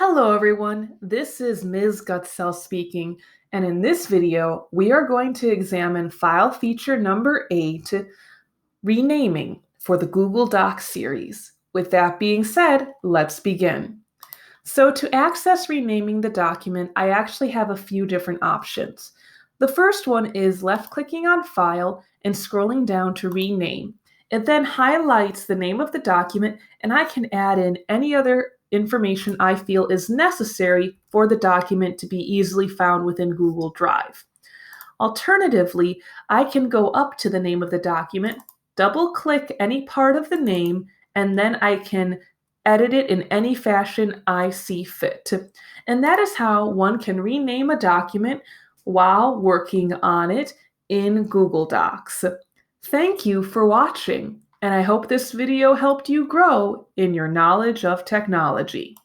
Hello everyone, this is Ms. Gutzell speaking, and in this video, we are going to examine file feature number 8, renaming for the Google Docs series. With that being said, let's begin. So to access renaming the document, I actually have a few different options. The first one is left-clicking on File and scrolling down to Rename. It then highlights the name of the document, and I can add in any other information I feel is necessary for the document to be easily found within Google Drive. Alternatively, I can go up to the name of the document, double-click any part of the name, and then I can edit it in any fashion I see fit. And that is how one can rename a document while working on it in Google Docs. Thank you for watching, and I hope this video helped you grow in your knowledge of technology.